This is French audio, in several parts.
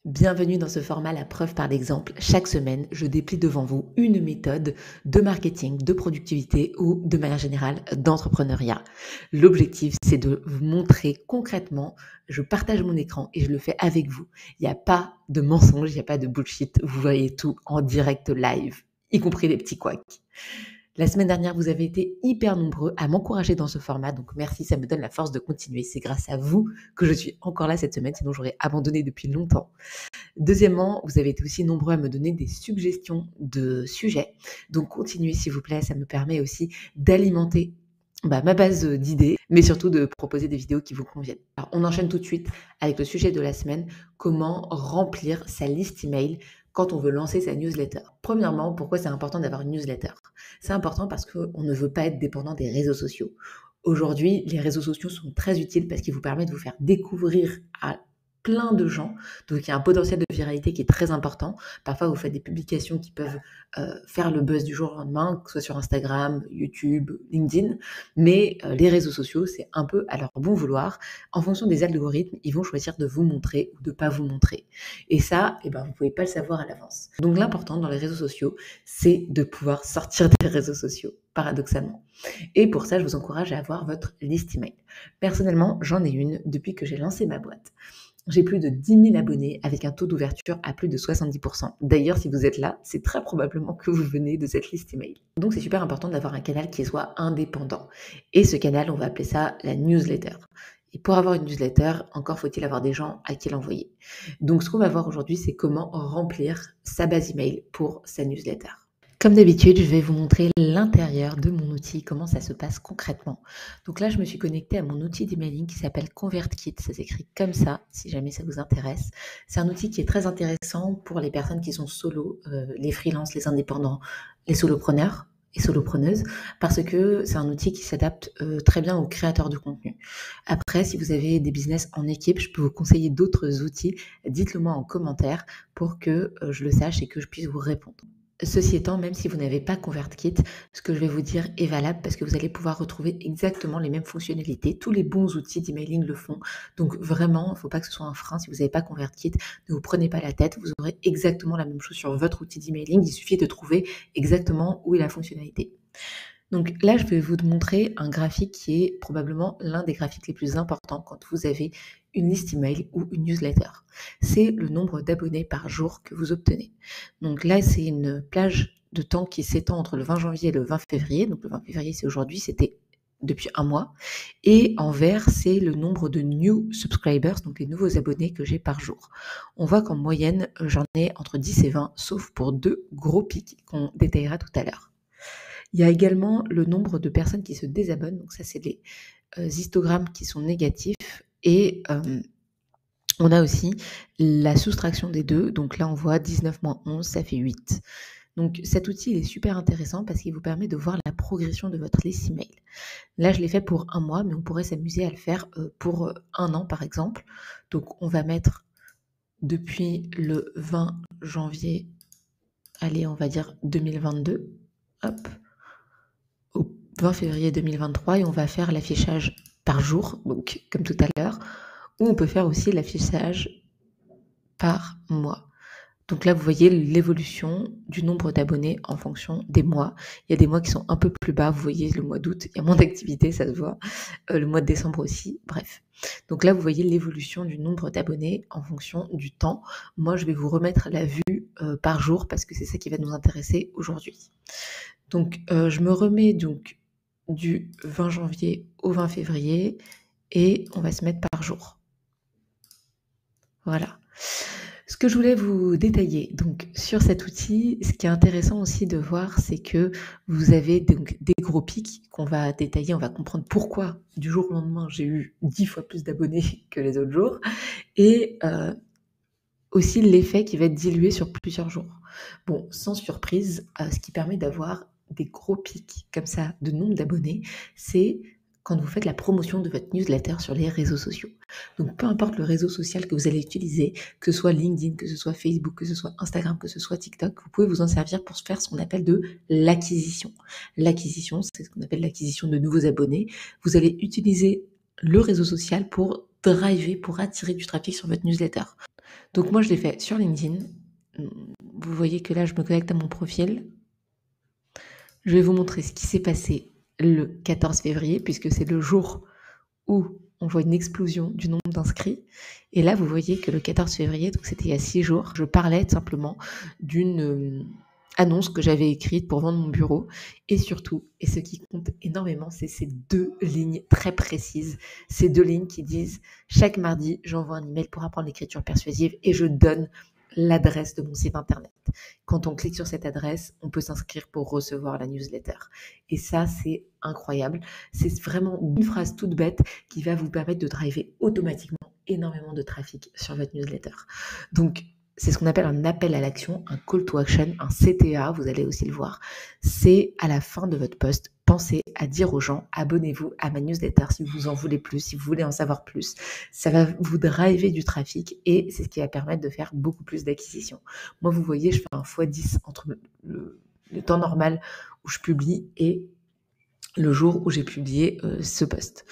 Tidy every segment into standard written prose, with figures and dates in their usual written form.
Bienvenue dans ce format La preuve par l'exemple. Chaque semaine, je déplie devant vous une méthode de marketing, de productivité ou de manière générale d'entrepreneuriat. L'objectif, c'est de vous montrer concrètement, je partage mon écran et je le fais avec vous. Il n'y a pas de mensonge, il n'y a pas de bullshit. Vous voyez tout en direct live, y compris les petits couacs. La semaine dernière, vous avez été hyper nombreux à m'encourager dans ce format, donc merci, ça me donne la force de continuer. C'est grâce à vous que je suis encore là cette semaine, sinon j'aurais abandonné depuis longtemps. Deuxièmement, vous avez été aussi nombreux à me donner des suggestions de sujets. Donc continuez s'il vous plaît, ça me permet aussi d'alimenter ma base d'idées, mais surtout de proposer des vidéos qui vous conviennent. Alors on enchaîne tout de suite avec le sujet de la semaine, comment remplir sa liste email quand on veut lancer sa newsletter. Premièrement, pourquoi c'est important d'avoir une newsletter? C'est important parce qu'on ne veut pas être dépendant des réseaux sociaux. Aujourd'hui, les réseaux sociaux sont très utiles parce qu'ils vous permettent de vous faire découvrir à plein de gens. Donc, il y a un potentiel de viralité qui est très important. Parfois, vous faites des publications qui peuvent faire le buzz du jour au lendemain, que ce soit sur Instagram, YouTube, LinkedIn. Mais les réseaux sociaux, c'est un peu à leur bon vouloir. En fonction des algorithmes, ils vont choisir de vous montrer ou de ne pas vous montrer. Et ça, vous ne pouvez pas le savoir à l'avance. Donc, l'important dans les réseaux sociaux, c'est de pouvoir sortir des réseaux sociaux, paradoxalement. Et pour ça, je vous encourage à avoir votre liste email. Personnellement, j'en ai une depuis que j'ai lancé ma boîte. J'ai plus de 10 000 abonnés avec un taux d'ouverture à plus de 70%. D'ailleurs, si vous êtes là, c'est très probablement que vous venez de cette liste email. Donc, c'est super important d'avoir un canal qui soit indépendant. Et ce canal, on va appeler ça la newsletter. Et pour avoir une newsletter, encore faut-il avoir des gens à qui l'envoyer. Donc, ce qu'on va voir aujourd'hui, c'est comment remplir sa base email pour sa newsletter. Comme d'habitude, je vais vous montrer l'intérieur de mon outil, comment ça se passe concrètement. Donc là, je me suis connectée à mon outil d'emailing qui s'appelle ConvertKit. Ça s'écrit comme ça, si jamais ça vous intéresse. C'est un outil qui est très intéressant pour les personnes qui sont solo, les freelances, les indépendants, les solopreneurs et solopreneuses, parce que c'est un outil qui s'adapte très bien aux créateurs de contenu. Après, si vous avez des business en équipe, je peux vous conseiller d'autres outils. Dites-le moi en commentaire pour que je le sache et que je puisse vous répondre. Ceci étant, même si vous n'avez pas ConvertKit, ce que je vais vous dire est valable parce que vous allez pouvoir retrouver exactement les mêmes fonctionnalités. Tous les bons outils d'emailing le font. Donc vraiment, il ne faut pas que ce soit un frein. Si vous n'avez pas ConvertKit, ne vous prenez pas la tête. Vous aurez exactement la même chose sur votre outil d'emailing. Il suffit de trouver exactement où est la fonctionnalité. Donc là, je vais vous montrer un graphique qui est probablement l'un des graphiques les plus importants quand vous avez une liste email ou une newsletter. C'est le nombre d'abonnés par jour que vous obtenez. Donc là, c'est une plage de temps qui s'étend entre le 20 janvier et le 20 février. Donc le 20 février, c'est aujourd'hui, c'était depuis un mois. Et en vert, c'est le nombre de new subscribers, donc les nouveaux abonnés que j'ai par jour. On voit qu'en moyenne, j'en ai entre 10 et 20, sauf pour deux gros pics qu'on détaillera tout à l'heure. Il y a également le nombre de personnes qui se désabonnent. Donc ça, c'est les histogrammes qui sont négatifs. Et on a aussi la soustraction des deux. Donc là, on voit 19 moins 11, ça fait 8. Donc cet outil, il est super intéressant parce qu'il vous permet de voir la progression de votre liste email. Là, je l'ai fait pour un mois, mais on pourrait s'amuser à le faire pour un an, par exemple. Donc on va mettre depuis le 20 janvier, allez, on va dire 2022. Hop. Au 20 février 2023 et on va faire l'affichage par jour, donc comme tout à l'heure, ou on peut faire aussi l'affichage par mois. Donc là, vous voyez l'évolution du nombre d'abonnés en fonction des mois. Il y a des mois qui sont un peu plus bas. Vous voyez, le mois d'août, il y a moins d'activité, ça se voit. Le mois de décembre aussi, bref. Donc là, vous voyez l'évolution du nombre d'abonnés en fonction du temps. Moi, je vais vous remettre la vue par jour parce que c'est ça qui va nous intéresser aujourd'hui. Donc, je me remets donc du 20 janvier au 20 février et on va se mettre par jour. Voilà. Ce que je voulais vous détailler donc sur cet outil, ce qui est intéressant aussi de voir, c'est que vous avez donc des gros pics qu'on va détailler, on va comprendre pourquoi du jour au lendemain j'ai eu 10 fois plus d'abonnés que les autres jours et aussi l'effet qui va être dilué sur plusieurs jours. Bon, sans surprise, ce qui permet d'avoir des gros pics comme ça de nombre d'abonnés, c'est quand vous faites la promotion de votre newsletter sur les réseaux sociaux. Donc peu importe le réseau social que vous allez utiliser, que ce soit LinkedIn, que ce soit Facebook, que ce soit Instagram, que ce soit TikTok, vous pouvez vous en servir pour faire ce qu'on appelle de l'acquisition. L'acquisition, c'est ce qu'on appelle l'acquisition de nouveaux abonnés. Vous allez utiliser le réseau social pour driver, pour attirer du trafic sur votre newsletter. Donc moi, je l'ai fait sur LinkedIn. Vous voyez que là, je me connecte à mon profil. Je vais vous montrer ce qui s'est passé le 14 février, puisque c'est le jour où on voit une explosion du nombre d'inscrits. Et là, vous voyez que le 14 février, donc c'était il y a 6 jours, je parlais tout simplement d'une annonce que j'avais écrite pour vendre mon bureau. Et surtout, et ce qui compte énormément, c'est ces 2 lignes très précises. Ces 2 lignes qui disent « Chaque mardi, j'envoie un email pour apprendre l'écriture persuasive et je donne l'adresse de mon site internet. Quand on clique sur cette adresse, on peut s'inscrire pour recevoir la newsletter. » Et ça, c'est incroyable. C'est vraiment une phrase toute bête qui va vous permettre de driver automatiquement énormément de trafic sur votre newsletter. Donc, c'est ce qu'on appelle un appel à l'action, un call to action, un CTA, vous allez aussi le voir. C'est à la fin de votre post, pensez à dire aux gens, abonnez-vous à ma newsletter si vous en voulez plus, si vous voulez en savoir plus. Ça va vous driver du trafic et c'est ce qui va permettre de faire beaucoup plus d'acquisitions. Moi, vous voyez, je fais un x10 entre le temps normal où je publie et le jour où j'ai publié ce post.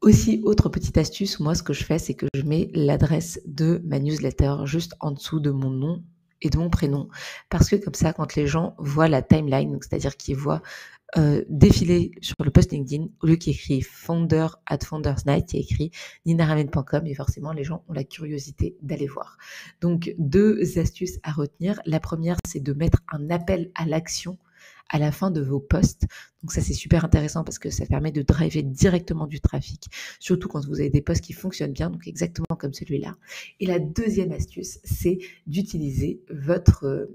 Aussi, autre petite astuce, moi ce que je fais, c'est que je mets l'adresse de ma newsletter juste en dessous de mon nom et de mon prénom. Parce que comme ça, quand les gens voient la timeline, donc c'est-à-dire qu'ils voient défiler sur le post LinkedIn, au lieu qu'il y ait écrit founder at founders night, il y a écrit ninaramen.com et forcément les gens ont la curiosité d'aller voir. Donc 2 astuces à retenir. La première, c'est de mettre un appel à l'action à la fin de vos posts. Donc ça, c'est super intéressant parce que ça permet de driver directement du trafic, surtout quand vous avez des posts qui fonctionnent bien, donc exactement comme celui-là. Et la deuxième astuce, c'est d'utiliser votre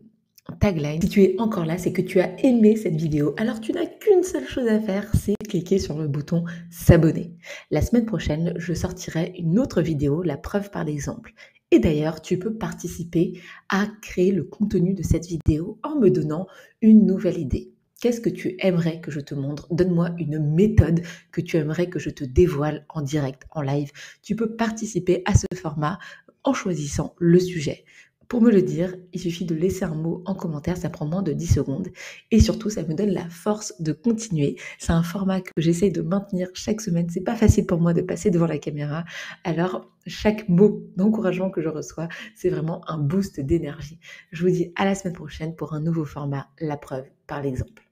tagline. Si tu es encore là, c'est que tu as aimé cette vidéo. Alors tu n'as qu'une seule chose à faire, c'est cliquer sur le bouton s'abonner. La semaine prochaine, je sortirai une autre vidéo, la preuve par l'exemple. Et d'ailleurs, tu peux participer à créer le contenu de cette vidéo en me donnant une nouvelle idée. Qu'est-ce que tu aimerais que je te montre? Donne-moi une méthode que tu aimerais que je te dévoile en direct, en live. Tu peux participer à ce format en choisissant le sujet. Pour me le dire, il suffit de laisser un mot en commentaire, ça prend moins de 10 secondes. Et surtout, ça me donne la force de continuer. C'est un format que j'essaye de maintenir chaque semaine. C'est pas facile pour moi de passer devant la caméra. Alors, chaque mot d'encouragement que je reçois, c'est vraiment un boost d'énergie. Je vous dis à la semaine prochaine pour un nouveau format, la preuve par l'exemple.